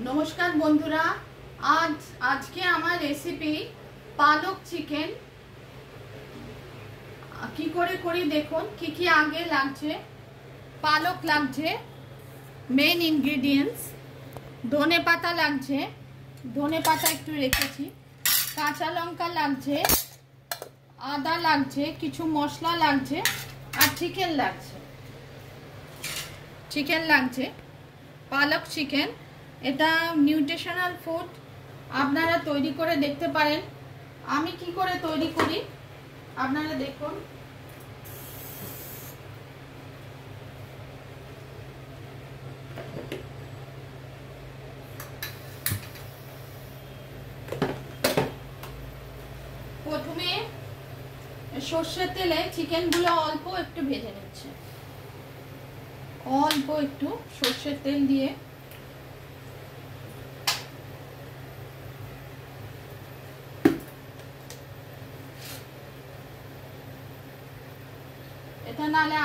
নমস্কার বন্ধুরা, আজকে আমার রেসিপি পালক চিকেন। কি করে করি দেখুন। কি কি আগে লাগছে, পালক লাগছে মেইন ইনগ্রেডিয়েন্টস, ধনে পাতা লাগছে, ধনে পাতা একটু রেখেছি, কাঁচা লঙ্কা লাগছে, আদা লাগছে, কিছু মশলা লাগছে আর চিকেন লাগছে। পালক চিকেন এটা নিউট্রিশনাল ফুড, আপনারা তৈরি করে দেখতে পারেন। আমি কি করে তৈরি করি আপনারা দেখুন। প্রথমে সর্ষের তেলে চিকেনগুলো অল্প একটু ভেজে নিচ্ছে, অল্প একটু সর্ষের তেল দিয়ে। এটা নালে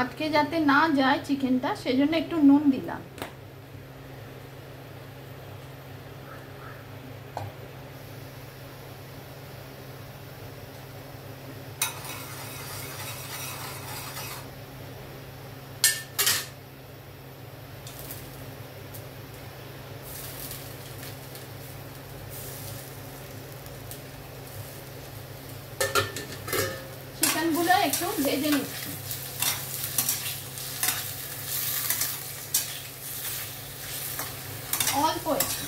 আটকে যাতে না যায় চিকেনটা, সেজন্য একটু নুন দিলাম। চিকেনগুলো একটু ভেজে নিচ্ছি। অল্প একটু,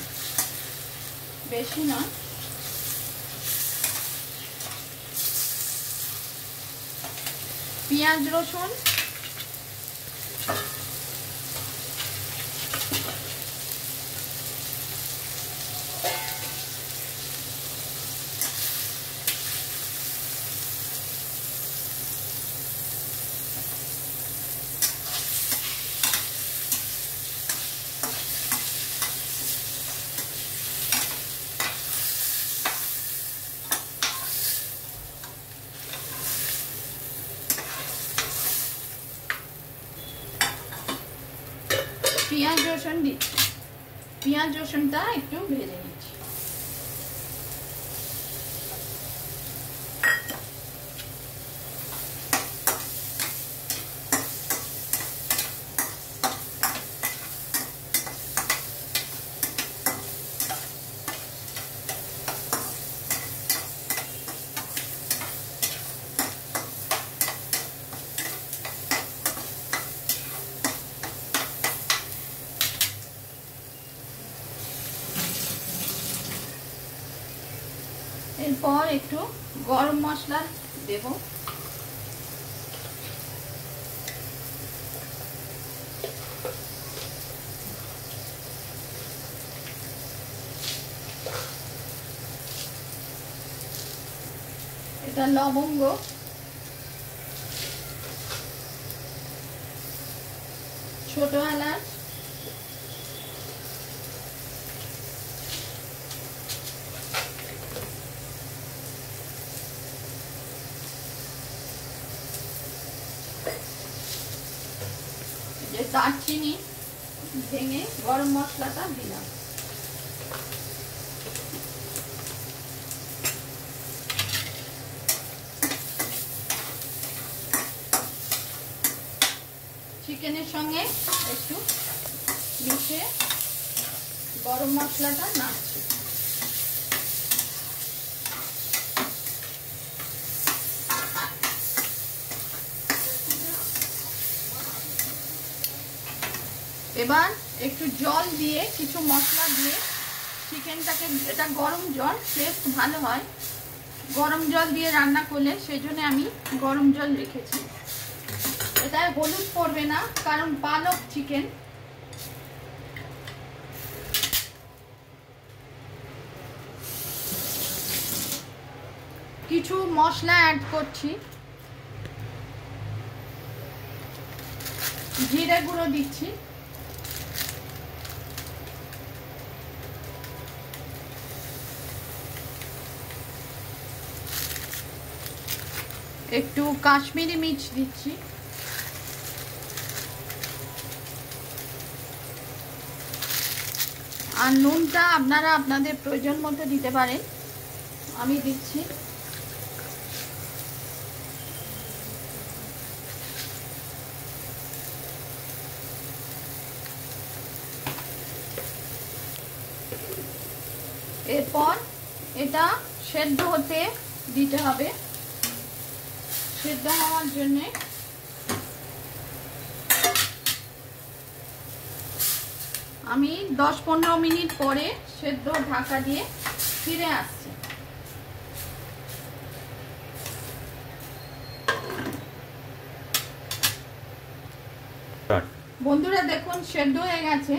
বেশি না। পেঁয়াজ রসুন পেঁয়াজ রসুন দিচ্ছি, পেঁয়াজ রসুনটা একটু ভেজে নিচ্ছি। এরপর একটু গরম মশলা দেব। এটা লবঙ্গ, ছোট এলাচ, দারচিনি ভেঙে গরম মশলাটা দিলাম। চিকেনের সঙ্গে একটু মিশিয়ে গরম মশলাটা নাড়ছি। এবার একটু জল দিয়ে, কিছু মশলা দিয়ে চিকেনটাকে, এটা গরম জল, টেস্ট ভালো হয় গরম জল দিয়ে রান্না করলে, সেই জন্য আমি গরম জল রেখেছি। এটায় হলুদ পড়বে না, কারণ পালক চিকেন। কিছু মশলা অ্যাড করছি, জিরে গুঁড়ো দিচ্ছি, একটু কাশ্মীরি মির্চ দিচ্ছি, আর নুনটা আপনারা আপনাদের প্রয়োজন মতো দিতে পারেন, আমি দিচ্ছি। এরপর এটা সেদ্ধ হতে দিতে হবে। সেদ্ধ হওয়ার জন্যে আমি 10-15 মিনিট পরে সেদ্ধ ঢাকা দিয়ে ফিরে আসছি। বন্ধুরা দেখুন সেদ্ধ হয়ে গেছে।